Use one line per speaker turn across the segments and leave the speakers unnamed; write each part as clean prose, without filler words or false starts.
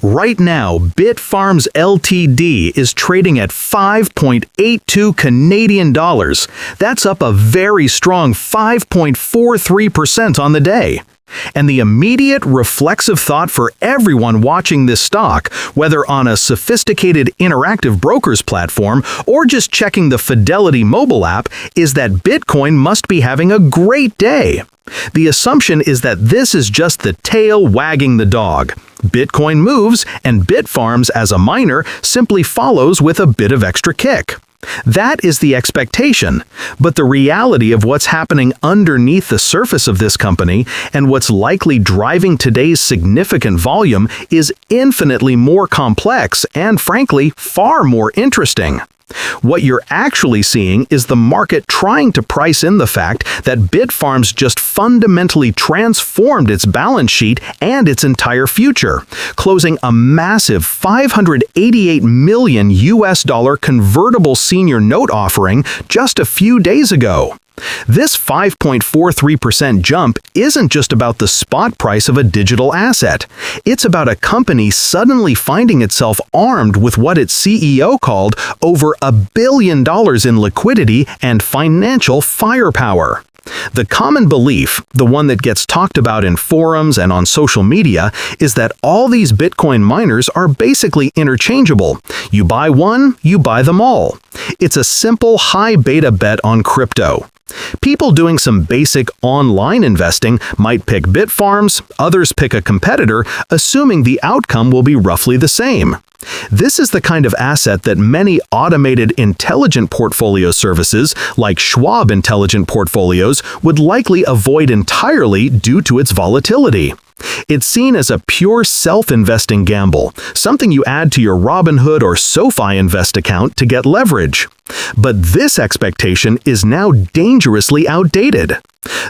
Right now, Bitfarms Ltd is trading at 5.82 Canadian dollars. That's up a very strong 5.43% on the day. And the immediate reflexive thought for everyone watching this stock, whether on a sophisticated interactive brokers platform or just checking the Fidelity mobile app, is that Bitcoin must be having a great day. The assumption is that this is just the tail wagging the dog. Bitcoin moves, and Bitfarms, as a miner, simply follows with a bit of extra kick. That is the expectation, but the reality of what's happening underneath the surface of this company and what's likely driving today's significant volume is infinitely more complex and, frankly, far more interesting. What you're actually seeing is the market trying to price in the fact that Bitfarms just fundamentally transformed its balance sheet and its entire future, closing a massive $588 million convertible senior note offering just a few days ago. This 5.43% jump isn't just about the spot price of a digital asset. It's about a company suddenly finding itself armed with what its CEO called over $1 billion in liquidity and financial firepower. The common belief, the one that gets talked about in forums and on social media, is that all these Bitcoin miners are basically interchangeable. You buy one, you buy them all. It's a simple high beta bet on crypto. People doing some basic online investing might pick Bitfarms, others pick a competitor, assuming the outcome will be roughly the same. This is the kind of asset that many automated intelligent portfolio services, like Schwab Intelligent Portfolios, would likely avoid entirely due to its volatility. It's seen as a pure self-investing gamble, something you add to your Robinhood or SoFi Invest account to get leverage. But this expectation is now dangerously outdated.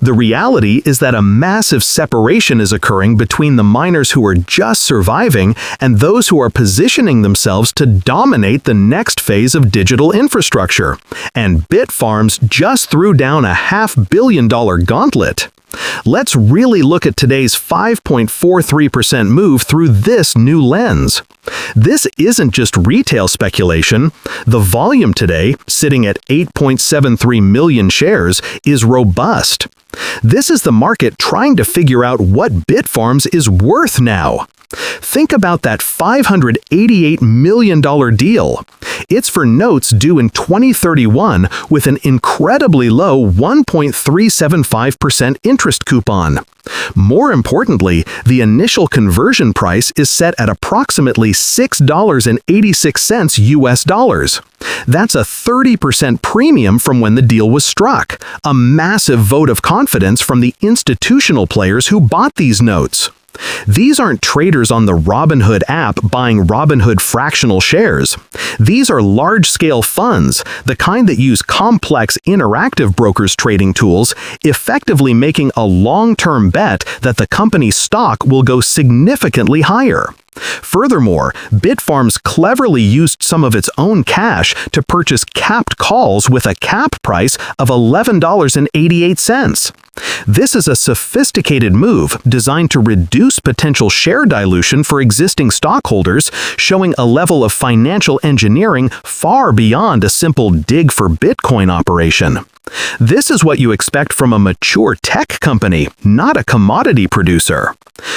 The reality is that a massive separation is occurring between the miners who are just surviving and those who are positioning themselves to dominate the next phase of digital infrastructure. And Bitfarms just threw down a $500 million gauntlet. Let's really look at today's 5.43% move through this new lens. This isn't just retail speculation. The volume today, sitting at 8.73 million shares, is robust. This is the market trying to figure out what Bitfarms is worth now. Think about that $588 million deal. It's for notes due in 2031 with an incredibly low 1.375% interest coupon. More importantly, the initial conversion price is set at approximately $6.86 US dollars. That's a 30% premium from when the deal was struck, a massive vote of confidence from the institutional players who bought these notes. These aren't traders on the Robinhood app buying Robinhood fractional shares. These are large-scale funds, the kind that use complex interactive brokers trading tools, effectively making a long-term bet that the company's stock will go significantly higher. Furthermore, Bitfarms cleverly used some of its own cash to purchase capped calls with a cap price of $11.88. This is a sophisticated move designed to reduce potential share dilution for existing stockholders, showing a level of financial engineering far beyond a simple dig for Bitcoin operation. This is what you expect from a mature tech company, not a commodity producer.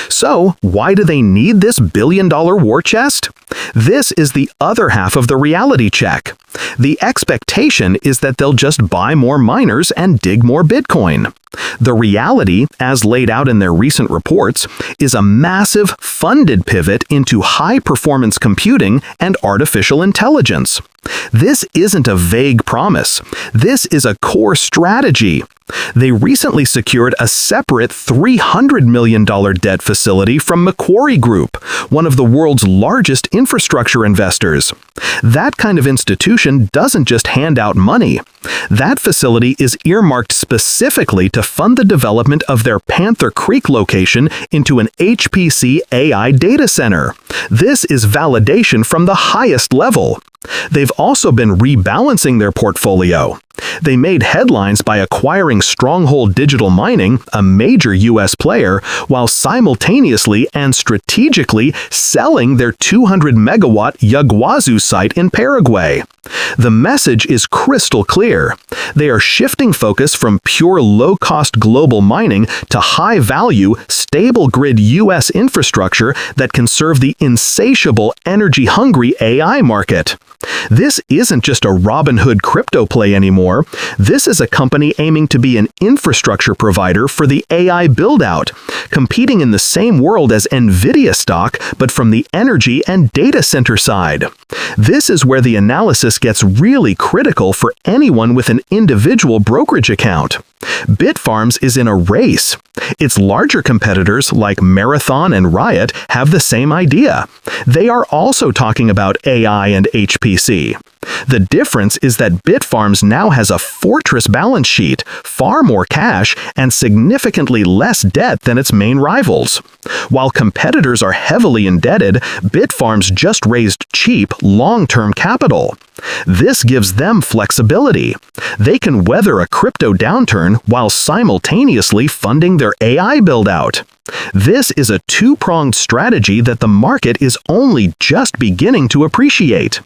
So, why do they need this billion-dollar war chest? This is the other half of the reality check. The expectation is that they'll just buy more miners and dig more Bitcoin. The reality, as laid out in their recent reports, is a massive funded pivot into high-performance computing and artificial intelligence. This isn't a vague promise. This is a core strategy. They recently secured a separate $300 million debt facility from Macquarie Group, one of the world's largest infrastructure investors. That kind of institution doesn't just hand out money. That facility is earmarked specifically to fund the development of their Panther Creek location into an HPC AI data center. This is validation from the highest level. They've also been rebalancing their portfolio. They made headlines by acquiring Stronghold Digital Mining, a major U.S. player, while simultaneously and strategically selling their 200-megawatt Yaguazu site in Paraguay. The message is crystal clear. They are shifting focus from pure low-cost global mining to high-value, stable grid U.S. infrastructure that can serve the insatiable, energy-hungry AI market. This isn't just a Robinhood crypto play anymore. This is a company aiming to be an infrastructure provider for the AI build-out, competing in the same world as NVIDIA stock, but from the energy and data center side. This is where the analysis gets really critical for anyone with an individual brokerage account. Bitfarms is in a race. Its larger competitors like Marathon and Riot have the same idea. They are also talking about AI and HPC. The difference is that Bitfarms now has a fortress balance sheet, far more cash, and significantly less debt than its main rivals. While competitors are heavily indebted, Bitfarms just raised cheap, long-term capital. This gives them flexibility. They can weather a crypto downturn while simultaneously funding their AI build-out. This is a two-pronged strategy that the market is only just beginning to appreciate.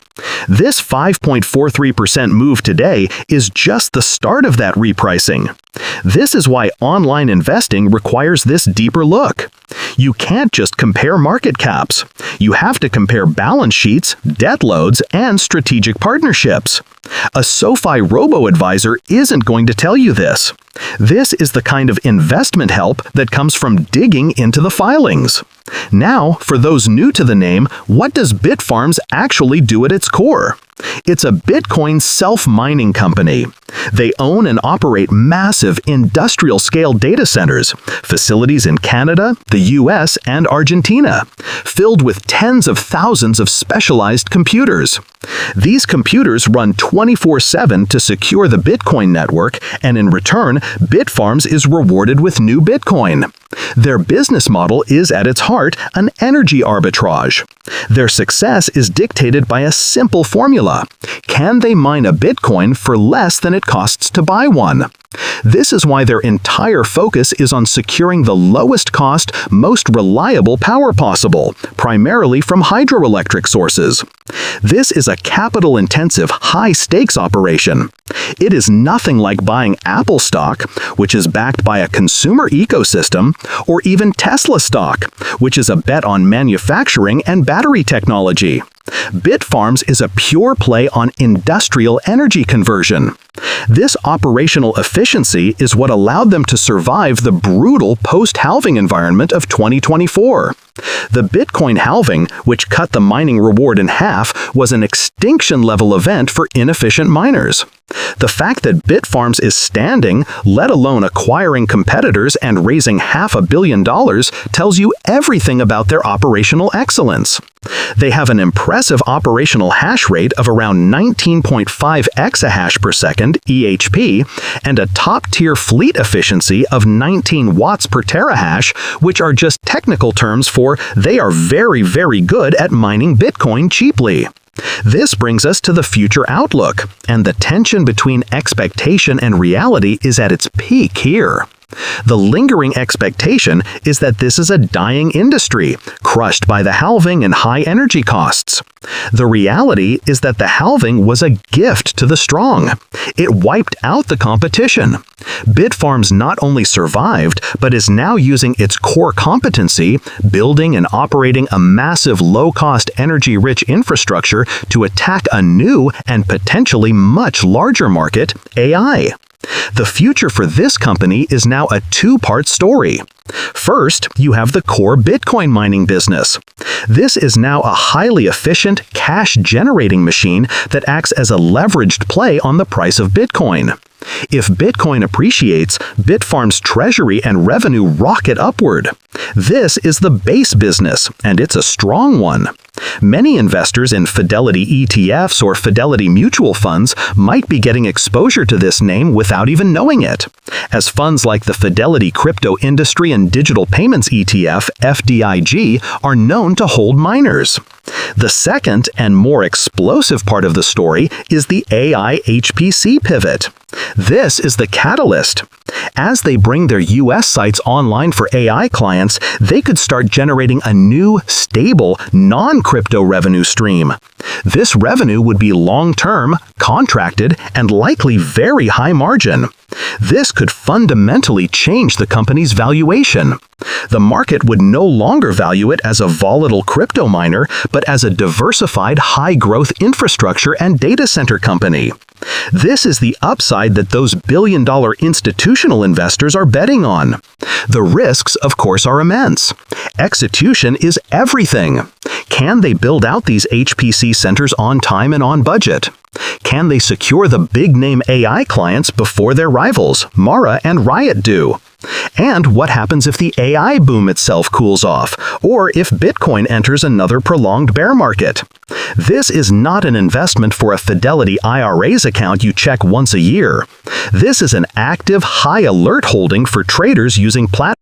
This 5.43% move today is just the start of that repricing. This is why online investing requires this deeper look. You can't just compare market caps. You have to compare balance sheets, debt loads, and strategic partnerships. A SoFi robo-advisor isn't going to tell you this. This is the kind of investment help that comes from digging into the filings. Now, for those new to the name, what does Bitfarms actually do at its core? It's a Bitcoin self-mining company. They own and operate massive industrial-scale data centers, facilities in Canada, the US, and Argentina, filled with tens of thousands of specialized computers. These computers run 24/7 to secure the Bitcoin network, and in return, Bitfarms is rewarded with new Bitcoin. Their business model is at its heart an energy arbitrage. Their success is dictated by a simple formula. Can they mine a Bitcoin for less than it costs to buy one? This is why their entire focus is on securing the lowest cost, most reliable power possible, primarily from hydroelectric sources. This is a capital-intensive, high-stakes operation. It is nothing like buying Apple stock, which is backed by a consumer ecosystem, or even Tesla stock, which is a bet on manufacturing and battery technology. Bitfarms is a pure play on industrial energy conversion. This operational efficiency is what allowed them to survive the brutal post-halving environment of 2024. The Bitcoin halving, which cut the mining reward in half, was an extinction-level event for inefficient miners. The fact that Bitfarms is standing, let alone acquiring competitors and raising $500 million, tells you everything about their operational excellence. They have an impressive operational hash rate of around 19.5 exahash per second (EHP) and a top-tier fleet efficiency of 19 watts per terahash, which are just technical terms for they are very, very good at mining Bitcoin cheaply. This brings us to the future outlook, and the tension between expectation and reality is at its peak here. The lingering expectation is that this is a dying industry, crushed by the halving and high energy costs. The reality is that the halving was a gift to the strong. It wiped out the competition. Bitfarms not only survived, but is now using its core competency, building and operating a massive low-cost energy-rich infrastructure to attack a new and potentially much larger market, AI. The future for this company is now a two-part story. First, you have the core Bitcoin mining business. This is now a highly efficient, cash-generating machine that acts as a leveraged play on the price of Bitcoin. If Bitcoin appreciates, Bitfarms' treasury and revenue rocket upward. This is the base business, and it's a strong one. Many investors in Fidelity ETFs or Fidelity mutual funds might be getting exposure to this name without even knowing it, as funds like the Fidelity Crypto Industry and Digital Payments ETF, FDIG, are known to hold miners. The second and more explosive part of the story is the AI HPC pivot. This is the catalyst. As they bring their US sites online for AI clients, they could start generating a new, stable, non-crypto revenue stream. This revenue would be long-term, contracted, and likely very high margin. This could fundamentally change the company's valuation. The market would no longer value it as a volatile crypto miner, but as a diversified, high-growth infrastructure and data center company. This is the upside that those billion-dollar institutional investors are betting on. The risks, of course, are immense. Execution is everything. Can they build out these HPC centers on time and on budget? Can they secure the big-name AI clients before their rivals, Mara and Riot, do? And what happens if the AI boom itself cools off, or if Bitcoin enters another prolonged bear market? This is not an investment for a Fidelity IRA's account you check once a year. This is an active, high-alert holding for traders using platforms